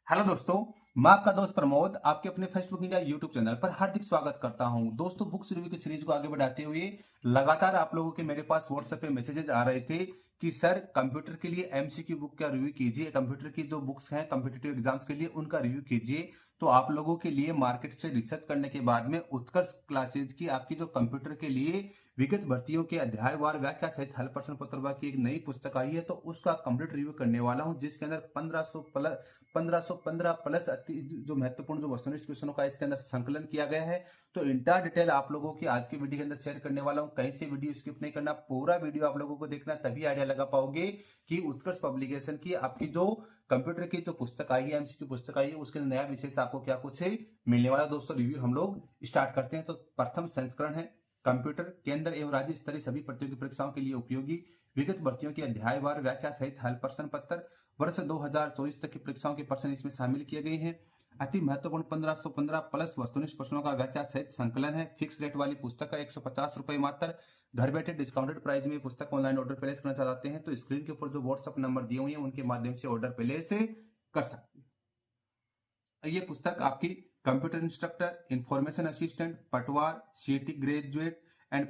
Hello दोस्तों, मैं आपका दोस्त प्रमोद आपके अपने फेसबुक इंडिया यूट्यूब चैनल पर हार्दिक स्वागत करता हूं। दोस्तों, बुक्स रिव्यू की सीरीज को आगे बढ़ाते हुए लगातार आप लोगों के मेरे पास व्हाट्सएप पे मैसेजेस आ रहे थे कि सर कंप्यूटर के लिए एमसीक्यू बुक का रिव्यू कीजिए, कंप्यूटर की जो बुक्स हैं कॉम्पिटिटिव एग्जाम्स के लिए उनका रिव्यू कीजिए। तो आप लोगों के लिए मार्केट से रिसर्च करने के बाद में उत्कर्ष क्लासेज की आपकी जो कंप्यूटर के लिए विगत भर्तियों के अध्यायवार व्याख्या सहित हल प्रश्न पत्र की एक नई पुस्तक आई है, तो उसका कंप्लीट रिव्यू करने वाला हूं, जिसके अंदर 1515 प्लस जो महत्वपूर्ण जो वस्तुनिष्ठ क्वेश्चनों का इसके अंदर संकलन किया गया है। तो इंटायर डिटेल आप लोगों की आज की वीडियो के अंदर शेयर करने वाला हूं। कहीं से वीडियो स्किप नहीं करना, पूरा वीडियो आप लोगों को देखना, तभी आइडिया लगा पाओगे कि उत्कर्ष पब्लिकेशन की आपकी जो कंप्यूटर की जो पुस्तक आई है, एमसीक्यू पुस्तक आई है, उसके नया विशेष आपको क्या कुछ है मिलने वाला। दोस्तों, रिव्यू हम लोग स्टार्ट करते हैं। तो प्रथम संस्करण है कंप्यूटर केंद्र एवं राज्य स्तरीय सभी प्रतियोगी परीक्षाओं के लिए उपयोगी विगत भर्तियों की अध्यायवार व्याख्या सहित हल प्रश्न पत्र वर्ष 2024 तक की परीक्षाओं के प्रश्न इसमें शामिल किए गए हैं। अति महत्वपूर्ण 1515 प्लस वस्तुनिष्ठ प्रश्नों का व्याख्या सहित संकलन है। फिक्स रेट वाली पुस्तक का 150 रुपए मात्र। घर बैठे डिस्काउंटेड प्राइस में पुस्तक ऑनलाइन ऑर्डर प्लेस करना चाहते हैं तो स्क्रीन के ऊपर जो व्हाट्सएप नंबर दिए हुए हैं उनके माध्यम से ऑर्डर प्लेस कर सकते हैं। ये पुस्तक आपकी computer instructor, information assistant, patwar, CT graduate and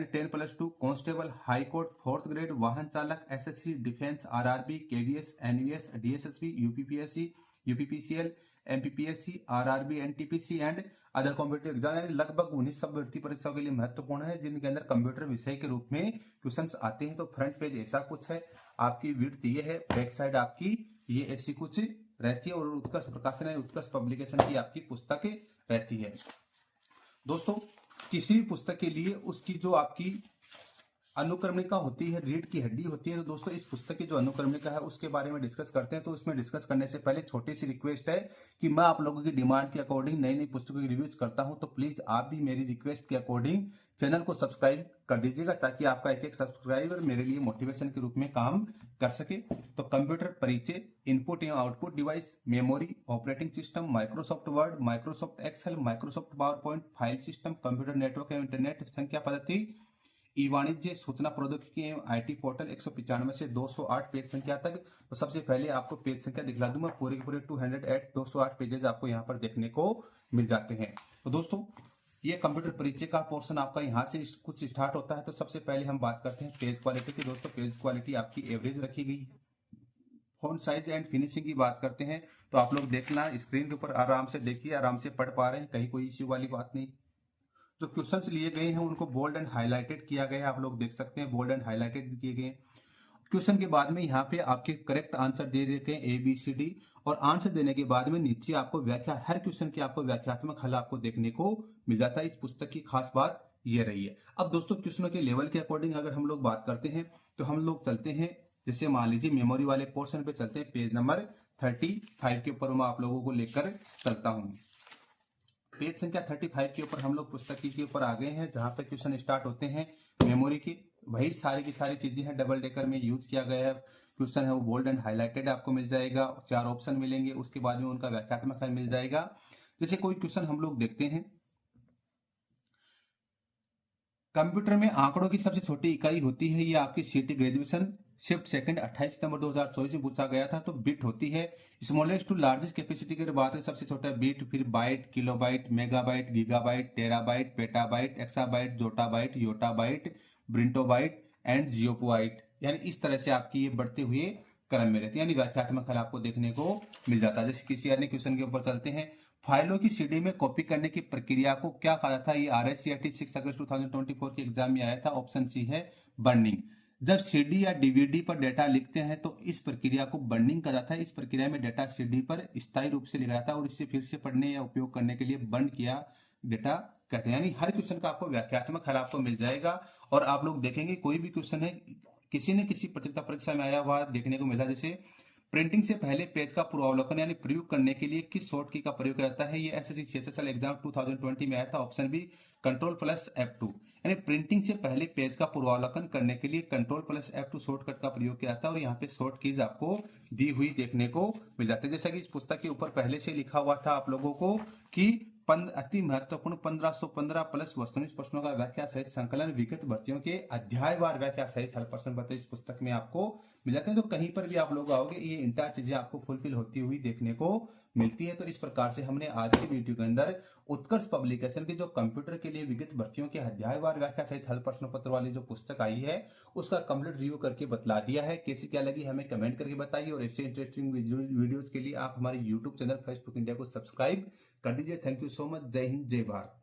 10+2 constable, high court, 4th grade, वाहन चालक, SSC, defence, RRB, KVS, NVS, DSSB, UPPSC, UPPCL, MPPSC, RRB, NTPC and other competitive exam, यानी लगभग 19 भर्ती परीक्षाओं के लिए महत्वपूर्ण है, जिनके अंदर कंप्यूटर विषय के रूप में क्वेश्चंस आते हैं। तो फ्रंट पेज ऐसा कुछ है, आपकी विड्थ ये है, बैक साइड आपकी ये ऐसी कुछ रहती है और उत्कर्ष प्रकाशन है, उत्कर्ष पब्लिकेशन की आपकी पुस्तकें रहती है। दोस्तों, किसी भी पुस्तक के लिए उसकी जो आपकी अनुक्रमणिका होती है, रीढ़ की हड्डी होती है। तो दोस्तों, इस पुस्तक की जो अनुक्रमणिका है उसके बारे में डिस्कस करते हैं। तो उसमें डिस्कस करने से पहले छोटी सी रिक्वेस्ट है कि मैं आप लोगों की डिमांड के अकॉर्डिंग नई नई पुस्तकों की रिव्यूज करता हूं, तो प्लीज आप भी मेरी रिक्वेस्ट के अकॉर्डिंग चैनल को सब्सक्राइब कर दीजिएगा, ताकि आपका एक एक सब्सक्राइबर मेरे लिए मोटिवेशन के रूप में काम कर सके। तो कंप्यूटर परिचय, इनपुट एवं output device, memory, operating system, Microsoft Word, Microsoft Excel, Microsoft PowerPoint, file system, computer network एवं इंटरनेट संख्या पद्धति, ई वाणिज्य, सूचना प्रौद्योगिकी एवं आईटी पोर्टल 195 से 208 पेज संख्या तक। तो सबसे पहले आपको पेज संख्या दिखला दूं मैं, पूरे के पूरे 208 पेजेस आपको यहाँ पर देखने को मिल जाते हैं। तो दोस्तों, ये कंप्यूटर परिचय का पोर्शन आपका यहाँ से कुछ स्टार्ट होता है। तो सबसे पहले हम बात करते हैं पेज क्वालिटी की। दोस्तों, पेज क्वालिटी आपकी एवरेज रखी गई है। फॉन्ट साइज एंड फिनिशिंग की बात करते हैं तो आप लोग देखना, स्क्रीन के ऊपर आराम से देखिए, आराम से पढ़ पा रहे हैं, कहीं कोई इश्यू वाली बात नहीं। जो क्वेश्चंस लिए गए हैं उनको बोल्ड एंड हाईलाइटेड किया गया है, आप लोग देख सकते हैं, बोल्ड एंड हाईलाइटेड भी किए गए। क्वेश्चन के बाद में यहाँ पे आपके करेक्ट आंसर दे देते हैं ABCD, और आंसर देने के बाद में नीचे आपको व्याख्या, हर क्वेश्चन की आपको व्याख्यात्मक हल आपको देखने को मिल जाता है। इस पुस्तक की खास बात ये रही है। अब दोस्तों, क्वेश्चनों के लेवल के अकॉर्डिंग अगर हम लोग बात करते हैं तो हम लोग चलते हैं, जैसे मान लीजिए मेमोरी वाले पोर्शन पे चलते हैं, पेज नंबर 35 के ऊपर मैं आप लोगों को लेकर चलता हूँ। पेज संख्या 35 के ऊपर हम लोग पुस्तक के ऊपर आ गए हैं, जहां पे क्वेश्चन स्टार्ट होते हैं मेमोरी की। वही सारी की सारी चीजें हैं, डबल डेकर में यूज किया गया है। क्वेश्चन है वो बोल्ड एंड हाईलाइटेड आपको मिल जाएगा, 4 ऑप्शन मिलेंगे, उसके बाद में उनका व्याख्यात्मक हल मिल जाएगा। जैसे कोई क्वेश्चन हम लोग देखते हैं, कंप्यूटर में आंकड़ों की सबसे छोटी इकाई होती है, ये आपकी सीटी ग्रेजुएशन शिफ्ट सेकंड 28 सितंबर 2024 में पूछा गया था। तो बिट होती है। स्मॉलेस्ट टू लार्जेस्ट कैपेसिटी की बात है, सबसे छोटा बिट, फिर byte, kilobyte, megabyte, gigabyte, terabyte, petabyte, exabyte, zettabyte, yottabyte, brontobyte and geopbyte, यानी इस तरह से आपकी ये बढ़ते हुए क्रम में रहती है, यानी व्याख्यात्मक हल आपको देखने को मिल जाता है। जैसे किसी अन्य क्वेश्चन के ऊपर चलते हैं, फाइलों की सीडी में कॉपी करने की प्रक्रिया को क्या कहा था? ये RSCT 6 अगस्त 2024 के एग्जाम में आया था। ऑप्शन सी है बर्निंग। जब सीडी या डीवीडी पर डेटा लिखते हैं तो इस प्रक्रिया को बर्निंग कहा जाता है। इस प्रक्रिया में डेटा सीडी पर स्थायी रूप से लिखा जाता है और इससे फिर से पढ़ने या उपयोग करने के लिए बर्न किया डेटा कहते हैं। यानी हर क्वेश्चन का आपको व्याख्यात्मक हल आपको मिल जाएगा। और आप लोग देखेंगे कोई भी क्वेश्चन है किसी न किसी प्रतियोगिता परीक्षा में आया हुआ देखने को मिला, जैसे प्रिंटिंग से पहले पेज का पूर्वावलोकन यानी प्रयोग करने के लिए किस शॉर्ट की का प्रयोग किया जाता है? ये एसएससी CHSL एग्जाम 2020 में आया था। ऑप्शन बी Ctrl+F2, यानी प्रिंटिंग से पहले पेज का पूर्वावलोकन करने के लिए Ctrl+F2 शॉर्टकट का प्रयोग किया जाता है। और यहाँ पे शॉर्ट कीज आपको दी हुई देखने को मिल जाती है। जैसा कि इस पुस्तक के ऊपर पहले से लिखा हुआ था आप लोगों को कि अति महत्वपूर्ण 1515 प्लस वस्तुनिष्ठ प्रश्नों का व्याख्या सहित संकलन विगत भर्तियों के अध्यायवार व्याख्या सहित हल प्रश्न पत्र इस पुस्तक में आपको मिल जाते हैं। तो कहीं पर भी आप लोग आओगे ये इंटायर चीजें आपको फुलफिल होती हुई देखने को मिलती है। तो इस प्रकार से हमने आज की वीडियो के अंदर उत्कर्ष पब्लिकेशन की जो कंप्यूटर के लिए विगत भर्तियों के अध्यायवार व्याख्या सहित हल प्रश्न पत्र वाली जो पुस्तक आई है उसका कंप्लीट रिव्यू करके बतला दिया है। कैसी क्या लगी हमें कमेंट करके बताइए, और ऐसे इंटरेस्टिंग वीडियोस के लिए आप हमारे यूट्यूब चैनल फेसबुक इंडिया को सब्सक्राइब कर दीजिए। Thank you so much. जय हिंद, जय भारत।